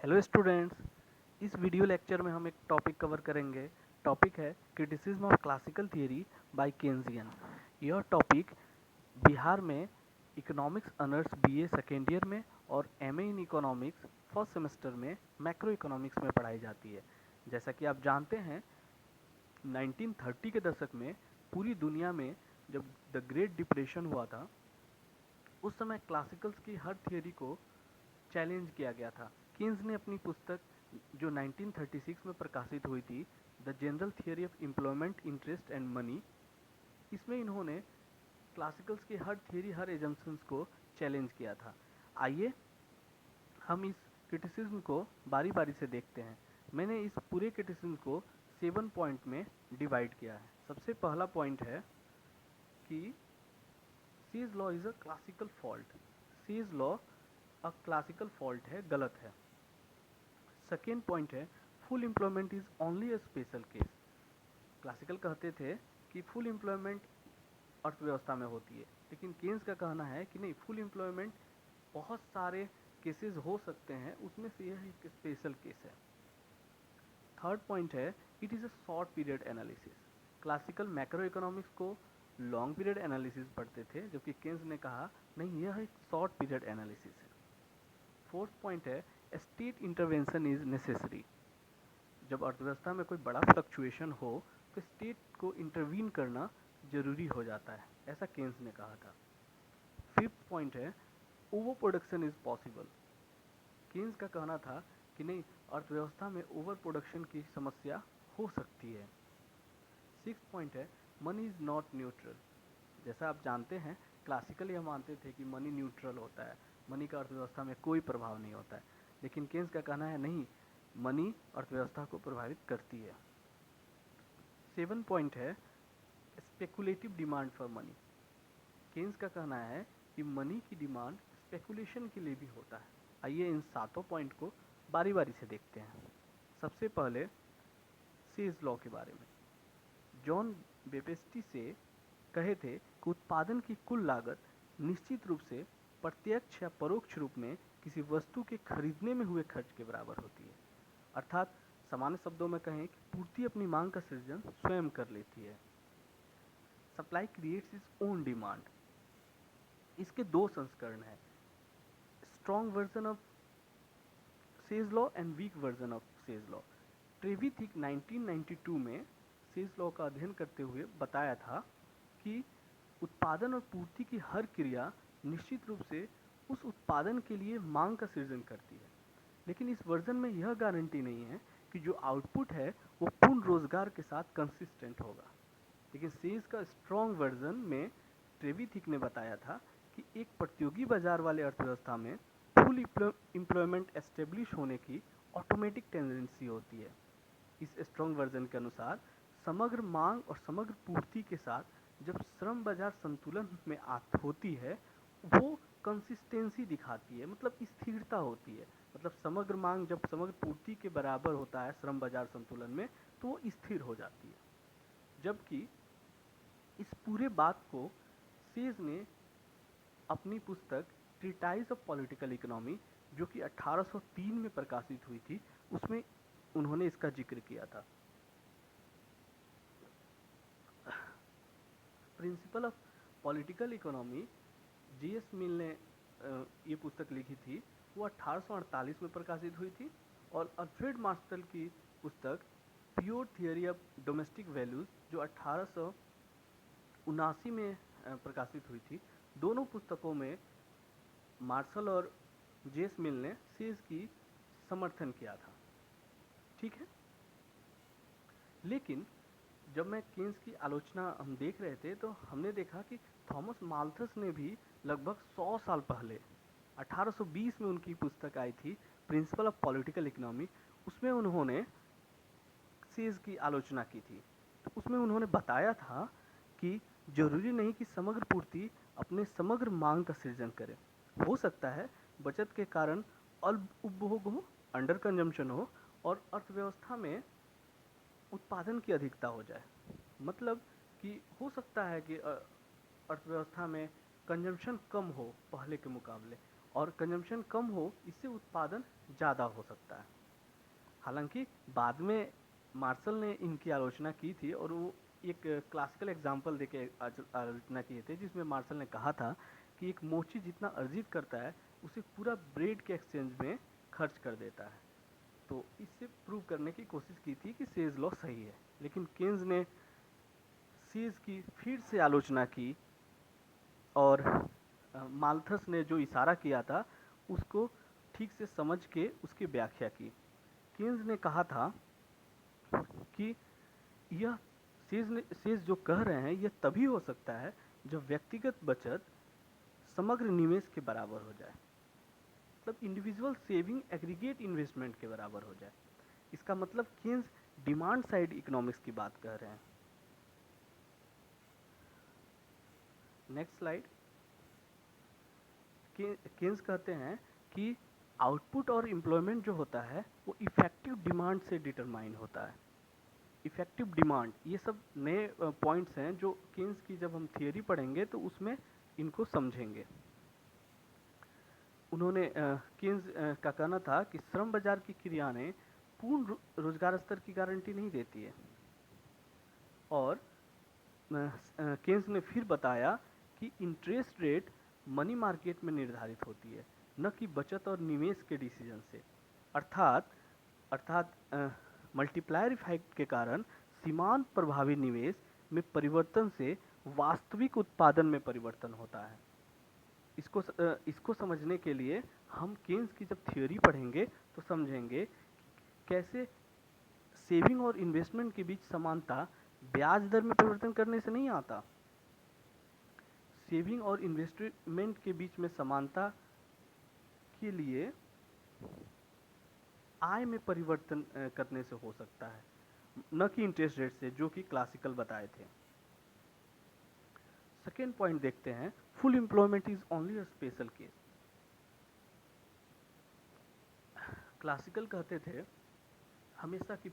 Hello students, इस video lecture में हम एक टॉपिक कवर करेंगे। टॉपिक है criticism of classical theory by Keynesian. यह टॉपिक बिहार में economics honours BA second year में और MA in economics first semester में मैक्रो इकोनॉमिक्स में पढ़ाई जाती है। जैसा कि आप जानते हैं, 1930 के दशक में पूरी दुनिया में जब द ग्रेट डिप्रेशन हुआ था, उस समय क्लासिकल्स की हर थियरी को चैलेंज किया गया था। कीन्स ने अपनी पुस्तक जो 1936 में प्रकाशित हुई थी, the general theory of employment, interest and money, इसमें इन्होंने क्लासिकल्स की हर थियरी, हर एजम्पशंस को चैलेंज किया था। आइए हम इस क्रिटिसिज्म को बारी बारी से देखते हैं। मैंने इस पूरे क्रिटिसिज्म को 7 पॉइंट में डिवाइड किया है। सबसे पहला पॉइंट है कि Say's law is a classical fault. Say's law a classical fault है, गलत है। सेकेंड पॉइंट है full employment is only a special case. Classical कहते थे कि फुल एम्प्लॉयमेंट अर्थव्यवस्था में होती है, लेकिन केन्स का कहना है कि नहीं, फुल एम्प्लॉयमेंट बहुत सारे केसेस हो सकते हैं, उसमें से यह एक स्पेशल केस है। थर्ड पॉइंट है it is a short period analysis. Classical macro economics को लॉन्ग पीरियड एनालिसिस पढ़ते थे, जबकि केन्स ने कहा नहीं, यह एक शॉर्ट पीरियड एनालिसिस है। फोर्थ पॉइंट है स्टेट इंटरवेंशन इज नेसेसरी। जब अर्थव्यवस्था में कोई बड़ा फ्लक्चुएशन हो तो स्टेट को इंटरवीन करना जरूरी हो जाता है, ऐसा केन्स ने कहा था। फिफ्थ पॉइंट है over production is possible. Keynes का कहना था कि नहीं, अर्थव्यवस्था में ओवर प्रोडक्शन की समस्या हो सकती है। सिक्स पॉइंट है मनी इज नॉट न्यूट्रल। जैसा आप जानते हैं, क्लासिकल यह मानते थे कि मनी न्यूट्रल होता है, मनी का अर्थव्यवस्था में कोई प्रभाव नहीं होता है, लेकिन केन्स का कहना है नहीं, मनी अर्थव्यवस्था को प्रभावित करती है। सेवन पॉइंट है speculative demand for money. Keynes का कहना है कि मनी की डिमांड स्पेकुलेशन के लिए भी होता है। आइए इन सातों पॉइंट को बारी बारी से देखते हैं। सबसे पहले सीज लॉ के बारे में। जॉन बेपेस्टी से कहे थे कि उत्पादन की कुल लागत निश्चित रूप से प्रत्यक्ष या परोक्ष रूप में किसी वस्तु के खरीदने में हुए खर्च के बराबर होती है। अर्थात सामान्य शब्दों में कहें कि पूर्ति अपनी मांग का सृजन स्वयं कर लेती है। Supply creates its own demand. इसके दो संस्करण हैं, strong version of says law and week version of says law. Trevithick 1992 में सेज लॉ का अध्ययन करते हुए बताया था कि उत्पादन और पूर्ति की हर क्रिया निश्चित रूप से उस उत्पादन के लिए मांग का सृजन करती है, लेकिन इस वर्जन में यह गारंटी नहीं है कि जो आउटपुट है वो पूर्ण रोजगार के साथ कंसिस्टेंट होगा। लेकिन सेज का स्ट्रॉन्ग वर्जन में ट्रेविथिक ने बताया था कि एक प्रतियोगी बाजार वाले अर्थव्यवस्था में फुल एम्प्लॉयमेंट एस्टेब्लिश होने की ऑटोमेटिक टेंडेंसी होती है। इस स्ट्रॉन्ग वर्जन के अनुसार समग्र मांग और समग्र पूर्ति के साथ जब श्रम बाजार संतुलन में होती है, वो कंसिस्टेंसी दिखाती है, मतलब स्थिरता होती है। मतलब समग्र मांग जब समग्र पूर्ति के बराबर होता है श्रम बाजार संतुलन में, तो वो स्थिर हो जाती है। जबकि इस पूरे बात को सेज ने अपनी पुस्तक ट्रीटाइज ऑफ पॉलिटिकल इकोनॉमी, जो कि 1803 में प्रकाशित हुई थी, उसमें उन्होंने इसका जिक्र किया था। Principle of political economy J S Mill ने ये पुस्तक लिखी थी, वो 1848 में प्रकाशित हुई थी। और अल्फ्रेड मार्शल की पुस्तक pure theory of domestic values, जो 1879 में प्रकाशित हुई थी। दोनों पुस्तकों में मार्शल और जेस मिल ने सेज की समर्थन किया था, ठीक है। लेकिन जब मैं केन्स की आलोचना हम देख रहे थे, तो हमने देखा कि थॉमस माल्थस ने भी लगभग 100 साल पहले 1820 में उनकी पुस्तक आई थी प्रिंसिपल ऑफ पॉलिटिकल इकोनॉमी, उसमें उन्होंने सेज की आलोचना की थी। तो उसमें उन्होंने बताया था कि जरूरी नहीं कि समग्र पूर्ति अपने समग्र मांग का सृजन करे। हो सकता है बचत के कारण अल्प उपभोग हो, अंडर कंजम्पशन हो, और अर्थव्यवस्था में उत्पादन की अधिकता हो जाए। मतलब कि हो सकता है कि अर्थव्यवस्था में कंजम्पशन कम हो पहले के मुकाबले, और कंजम्पशन कम हो, इससे उत्पादन ज़्यादा हो सकता है। हालांकि बाद में मार्शल ने इनकी आलोचना की थी और वो एक क्लासिकल एग्जाम्पल देके आलोचना किए थे, जिसमें मार्शल ने कहा था कि एक मोची जितना अर्जित करता है उसे पूरा ब्रेड के एक्सचेंज में खर्च कर देता है। तो इससे प्रूव करने की कोशिश की थी कि सेज लॉ सही है, लेकिन केन्स ने सेज की फिर से आलोचना की और माल्थस ने जो इशारा किया था उसको ठीक से समझ के उसकी व्याख्या की। केन्स ने कहा था कि यह सेज जो कह रहे हैं यह तभी हो सकता है जब व्यक्तिगत बचत समग्र निवेश के बराबर हो जाए, मतलब इंडिविजुअल सेविंग एग्रीगेट इन्वेस्टमेंट के बराबर हो जाए। इसका मतलब केन्स डिमांड साइड इकोनॉमिक्स की बात कर रहे हैं। Next slide. केन्स कहते हैं कि आउटपुट और एम्प्लॉयमेंट जो होता है वो इफेक्टिव डिमांड से डिटरमाइन होता है। इफेक्टिव डिमांड, ये सब नए पॉइंट्स हैं जो केन्स की जब हम थियोरी पढ़ेंगे तो उसमें इनको समझेंगे। उन्होंने केन्स का कहना था कि श्रम बाजार की क्रियाएं पूर्ण रोजगार स्तर की गारंटी नहीं देती है। और केन्स ने फिर बताया कि इंटरेस्ट रेट मनी मार्केट में निर्धारित होती है, न कि बचत और निवेश के डिसीजन से। अर्थात मल्टीप्लायर इफेक्ट के कारण सीमांत प्रभावी निवेश में परिवर्तन से वास्तविक उत्पादन में परिवर्तन होता है। इसको समझने के लिए हम केन्स की जब थ्योरी पढ़ेंगे तो समझेंगे कैसे सेविंग और इन्वेस्टमेंट के बीच समानता ब्याज दर में परिवर्तन करने से नहीं आता। सेविंग और इन्वेस्टमेंट के बीच में समानता के लिए आय में परिवर्तन करने से हो सकता है, न कि इंटरेस्ट रेट से, जो कि क्लासिकल बताए थे। सेकेंड पॉइंट देखते हैं, full employment is only a special case. Classical कहते थे हमेशा कि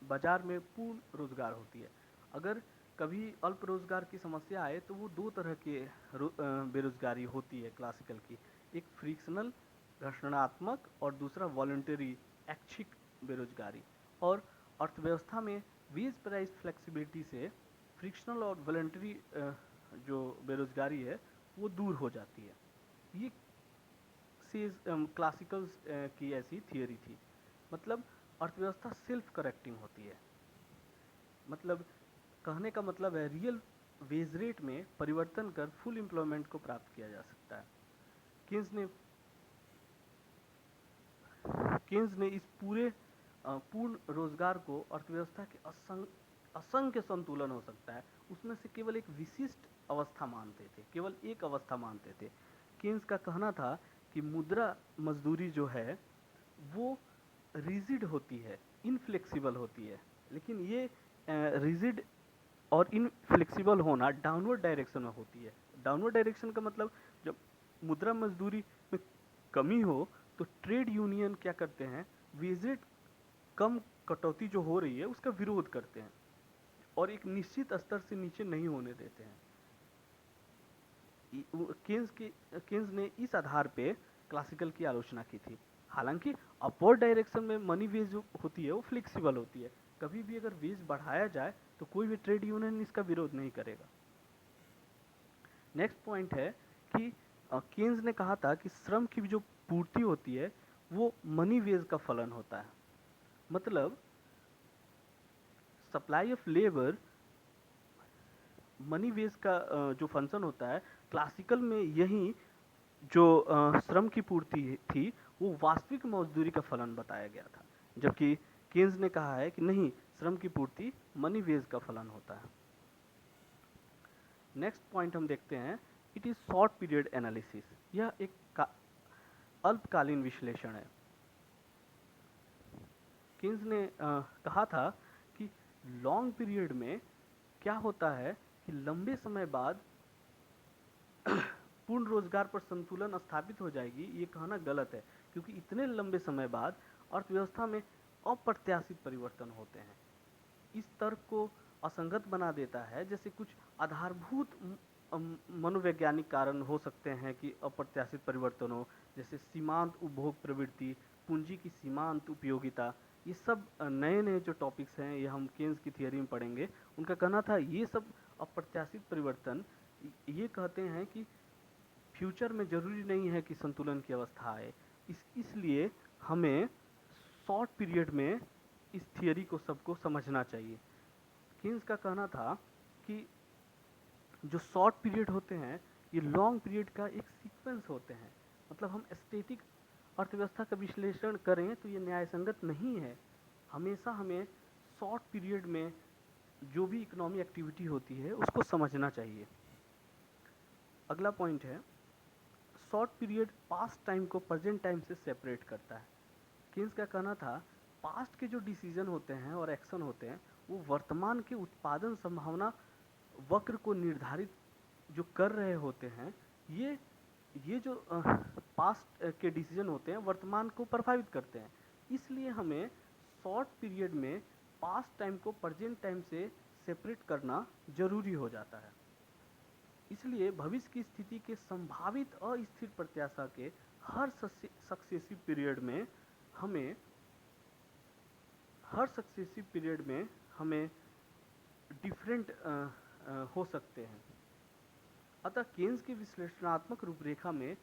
बाजार में पूर्ण रोजगार होती है। अगर कभी अल्प रोजगार की समस्या आए तो वो दो तरह के बेरोजगारी होती है क्लासिकल की, एक फ्रिक्शनल घर्षणात्मक और दूसरा वॉलंटरी ऐच्छिक बेरोजगारी। और अर्थव्यवस्था में वेज प्राइस फ्लेक्सिबिलिटी से फ्रिक्शनल और वॉलंटरी जो बेरोजगारी है वो दूर हो जाती है। ये क्लासिकल की ऐसी थियोरी थी। मतलब अर्थव्यवस्था सेल्फ करेक्टिंग होती है। मतलब कहने का मतलब है रियल वेज रेट में परिवर्तन कर फुल एम्प्लॉयमेंट को प्राप्त किया जा सकता है। केन्स ने इस पूरे पूर्ण रोजगार को अर्थव्यवस्था के असंख्य संतुलन हो सकता है उसमें से केवल एक विशिष्ट अवस्था मानते थे, केवल एक अवस्था मानते थे। केन्स का कहना था कि मुद्रा मजदूरी जो है वो रिजिड होती है, इनफ्लेक्सिबल होती है, लेकिन ये रिजिड और इनफ्लेक्सिबल होना डाउनवर्ड डायरेक्शन में होती है। डाउनवर्ड डायरेक्शन का मतलब जब मुद्रा मजदूरी में कमी हो तो ट्रेड यूनियन क्या करते हैं, वेज रेट कम कटौती जो हो रही है उसका विरोध करते हैं और एक निश्चित स्तर से नीचे नहीं होने देते हैं। केन्स ने इस आधार पे क्लासिकल की आलोचना की थी। हालांकि अपवर्ड डायरेक्शन में मनी वेज जो होती है वो फ्लेक्सिबल होती है, कभी भी अगर वेज बढ़ाया जाए तो कोई भी ट्रेड यूनियन इसका विरोध नहीं करेगा। नेक्स्ट पॉइंट है कि केन्स ने कहा था कि श्रम की जो पूर्ति होती है वो मनी वेज का फलन होता है। मतलब supply of labour money wage का जो फंक्शन होता है, क्लासिकल में यही जो श्रम की पूर्ति थी वो वास्तविक मजदूरी का फलन बताया गया था, जबकि केन्स ने कहा है कि नहीं, श्रम की पूर्ति मनी वेज का फलन होता है। नेक्स्ट पॉइंट हम देखते हैं, it is short period analysis. यह एक अल्पकालीन विश्लेषण है। केन्स ने कहा था कि लॉन्ग पीरियड में क्या होता है कि लंबे समय बाद पूर्ण रोजगार पर संतुलन स्थापित हो जाएगी, ये कहना गलत है, क्योंकि इतने लंबे समय बाद अर्थव्यवस्था में अप्रत्याशित परिवर्तन होते हैं। इस तर्क को असंगत बना देता है, जैसे कुछ आधारभूत मनोवैज्ञानिक कारण हो सकते हैं कि अप्रत्याशित परिवर्तनों, जैसे सीमांत उपभोग प्रवृत्ति, पूंजी की सीमांत उपयोगिता, ये सब नए नए जो टॉपिक्स हैं, ये हम केन्स की थियरी में पढ़ेंगे। उनका कहना था ये सब अप्रत्याशित परिवर्तन ये कहते हैं कि फ्यूचर में ज़रूरी नहीं है कि संतुलन की अवस्था आए, इसलिए हमें शॉर्ट पीरियड में इस थियरी को सबको समझना चाहिए। केन्स का कहना था कि जो शॉर्ट पीरियड होते हैं ये लॉन्ग पीरियड का एक सीक्वेंस होते हैं। मतलब हम स्टैटिक अर्थव्यवस्था का विश्लेषण करें तो ये न्याय संगत नहीं है। हमेशा हमें शॉर्ट पीरियड में जो भी इकोनॉमी एक्टिविटी होती है उसको समझना चाहिए। अगला पॉइंट है, शॉर्ट पीरियड पास्ट टाइम को प्रेजेंट टाइम से सेपरेट करता है। केन्स का कहना था पास्ट के जो डिसीजन होते हैं और एक्शन होते हैं वो वर्तमान के उत्पादन संभावना वक्र को निर्धारित जो कर रहे होते हैं, ये जो पास्ट के डिसीजन होते हैं वर्तमान को प्रभावित करते हैं। इसलिए हमें शॉर्ट पीरियड में पास्ट टाइम को प्रेजेंट टाइम से सेपरेट करना जरूरी हो जाता है। इसलिए भविष्य की स्थिति के संभावित अस्थिर प्रत्याशा के हर सक्सेसिव पीरियड में हमें डिफरेंट हो सकते हैं। अतः केन्स की विश्लेषणात्मक रूपरेखा में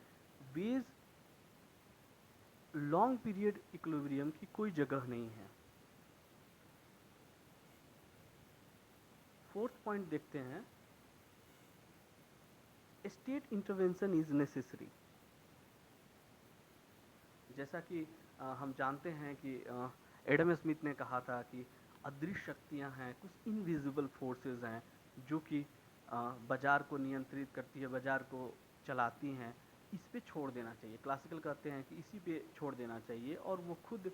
बेज लॉन्ग पीरियड इक्विलिब्रियम की कोई जगह नहीं है। फोर्थ पॉइंट देखते हैं, स्टेट इंटरवेंशन इज नेसेसरी। जैसा कि हम जानते हैं कि एडम स्मिथ ने कहा था कि अदृश्य शक्तियां हैं, कुछ इनविजिबल फोर्सेस हैं जो कि बाजार को नियंत्रित करती है, बाजार को चलाती हैं। इस पे छोड़ देना चाहिए। क्लासिकल कहते हैं कि इसी पे छोड़ देना चाहिए और वो खुद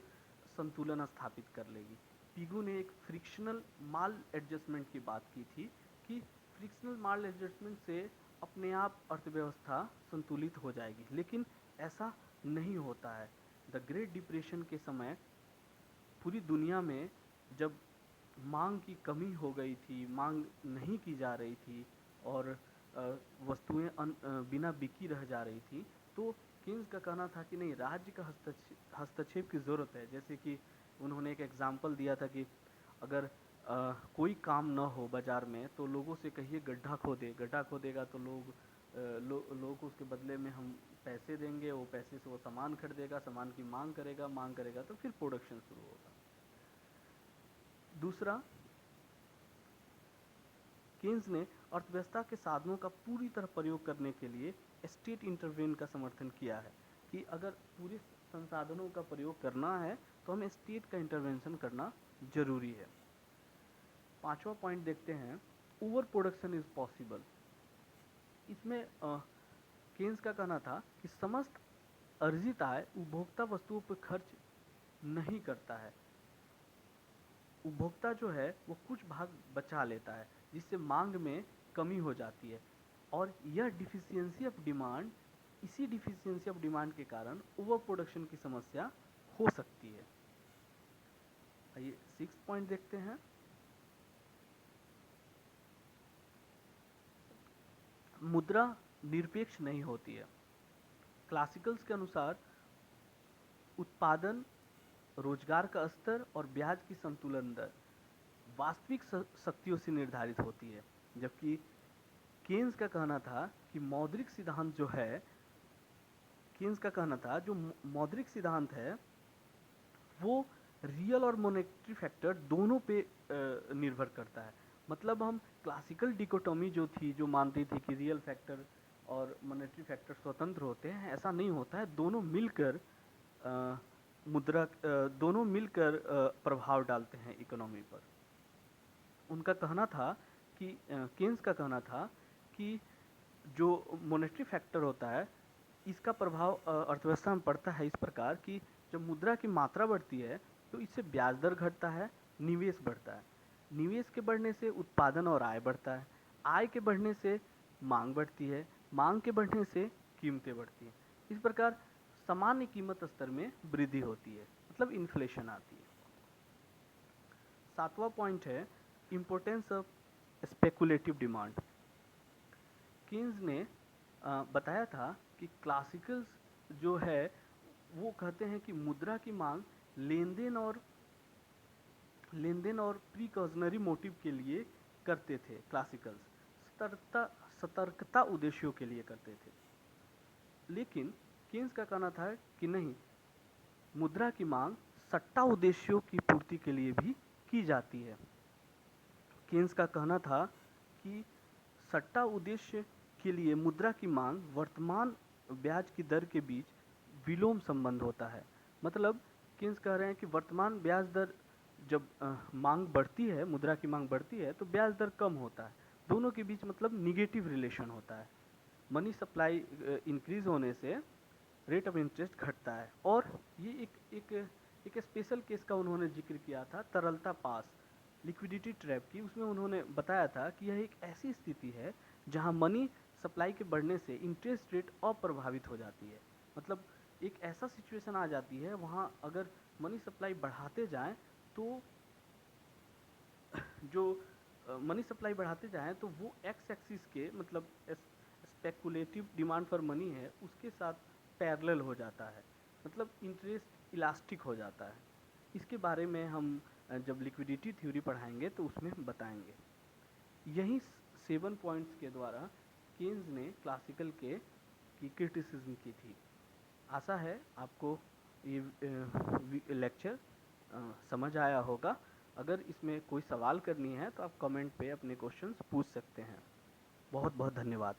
संतुलन स्थापित कर लेगी। पिगू ने एक फ्रिक्शनल माल एडजस्टमेंट की बात की थी कि फ्रिक्शनल माल एडजस्टमेंट से अपने आप अर्थव्यवस्था संतुलित हो जाएगी, लेकिन ऐसा नहीं होता है। द ग्रेट डिप्रेशन के समय पूरी दुनिया में जब मांग की कमी हो गई थी, मांग नहीं की जा रही थी और वस्तुएं बिना बिकी रह जा रही थी, तो केन्स का कहना था कि नहीं, राज्य का हस्तक्षेप की ज़रूरत है। जैसे कि उन्होंने एक एग्जाम्पल दिया था कि अगर कोई काम न हो बाज़ार में तो लोगों से कहिए गड्ढा खोदे, गड्ढा खोदेगा तो लोग उसके बदले में हम पैसे देंगे, वो पैसे से वो सामान खरीदेगा, सामान की मांग करेगा तो फिर प्रोडक्शन शुरू होगा। दूसरा, केन्स ने अर्थव्यवस्था के साधनों का पूरी तरह प्रयोग करने के लिए स्टेट इंटरवेन का समर्थन किया है कि अगर पूरे संसाधनों का प्रयोग करना है तो हमें स्टेट का इंटरवेंशन करना जरूरी है। पांचवा पॉइंट देखते हैं, ओवर प्रोडक्शन इज पॉसिबल। इसमें केन्स का कहना था कि समस्त अर्जित आय उपभोक्ता वस्तुओं पर खर्च नहीं करता है। उपभोक्ता जो है वो कुछ भाग बचा लेता है जिससे मांग में कमी हो जाती है और यह डिफिशियंसी ऑफ डिमांड, इसी डिफिशियंसी ऑफ डिमांड के कारण ओवर प्रोडक्शन की समस्या हो सकती है। आइए 6 पॉइंट देखते हैं, मुद्रा निरपेक्ष नहीं होती है। क्लासिकल्स के अनुसार उत्पादन, रोजगार का स्तर और ब्याज की संतुलन दर वास्तविक शक्तियों से निर्धारित होती है, जबकि केन्स का कहना था कि मौद्रिक सिद्धांत जो है, केन्स का कहना था जो मौद्रिक सिद्धांत है वो रियल और मॉनेटरी फैक्टर दोनों पे निर्भर करता है। मतलब हम क्लासिकल डिकोटोमी जो थी, जो मानती थी कि रियल फैक्टर और मॉनेटरी फैक्टर स्वतंत्र होते हैं, ऐसा नहीं होता है। दोनों मिलकर दोनों मिलकर प्रभाव डालते हैं इकोनॉमी पर। उनका कहना था कि केन्स का कहना था कि जो मॉनेटरी फैक्टर होता है इसका प्रभाव अर्थव्यवस्था में पड़ता है इस प्रकार कि जब मुद्रा की मात्रा बढ़ती है तो इससे ब्याज दर घटता है, निवेश बढ़ता है, निवेश के बढ़ने से उत्पादन और आय बढ़ता है, आय के बढ़ने से मांग बढ़ती है, मांग के बढ़ने से कीमतें बढ़ती हैं। इस प्रकार सामान्य कीमत स्तर में वृद्धि होती है, मतलब इन्फ्लेशन आती है। 7वां पॉइंट है, importance of speculative demand. Keynes ने बताया था कि क्लासिकल्स जो है वो कहते हैं कि मुद्रा की मांग लेन देन और प्रीकॉशनरी मोटिव के लिए करते थे। क्लासिकल्स सतर्कता उद्देश्यों के लिए करते थे, लेकिन केन्स का कहना था कि नहीं, मुद्रा की मांग सट्टा उद्देश्यों की पूर्ति के लिए भी की जाती है। केन्स का कहना था कि सट्टा उद्देश्य के लिए मुद्रा की मांग वर्तमान ब्याज की दर के बीच विलोम संबंध होता है। मतलब केन्स कह रहे हैं कि वर्तमान ब्याज दर जब मांग बढ़ती है, मुद्रा की मांग बढ़ती है, तो ब्याज दर कम होता है। दोनों के बीच मतलब निगेटिव रिलेशन होता है। मनी सप्लाई इंक्रीज होने से रेट ऑफ इंटरेस्ट घटता है। और ये एक स्पेशल केस का उन्होंने जिक्र किया था, तरलता पास, लिक्विडिटी ट्रैप की। उसमें उन्होंने बताया था कि यह एक ऐसी स्थिति है जहां मनी सप्लाई के बढ़ने से इंटरेस्ट रेट अप्रभावित हो जाती है। मतलब एक ऐसा सिचुएशन आ जाती है वहां अगर मनी सप्लाई बढ़ाते जाएं तो जो मनी सप्लाई बढ़ाते जाएं तो वो एक्स एक्सिस के मतलब स्पेकुलेटिव डिमांड फॉर मनी है उसके साथ पैरेलल हो जाता है। मतलब इंटरेस्ट इलास्टिक हो जाता है। इसके बारे में हम जब लिक्विडिटी थ्योरी पढ़ाएंगे तो उसमें बताएंगे। यही 7 पॉइंट्स के द्वारा केन्स ने क्लासिकल के की क्रिटिसिज्म की थी। आशा है आपको ये लेक्चर समझ आया होगा। अगर इसमें कोई सवाल करनी है तो आप कमेंट पे अपने क्वेश्चंस पूछ सकते हैं। बहुत बहुत धन्यवाद।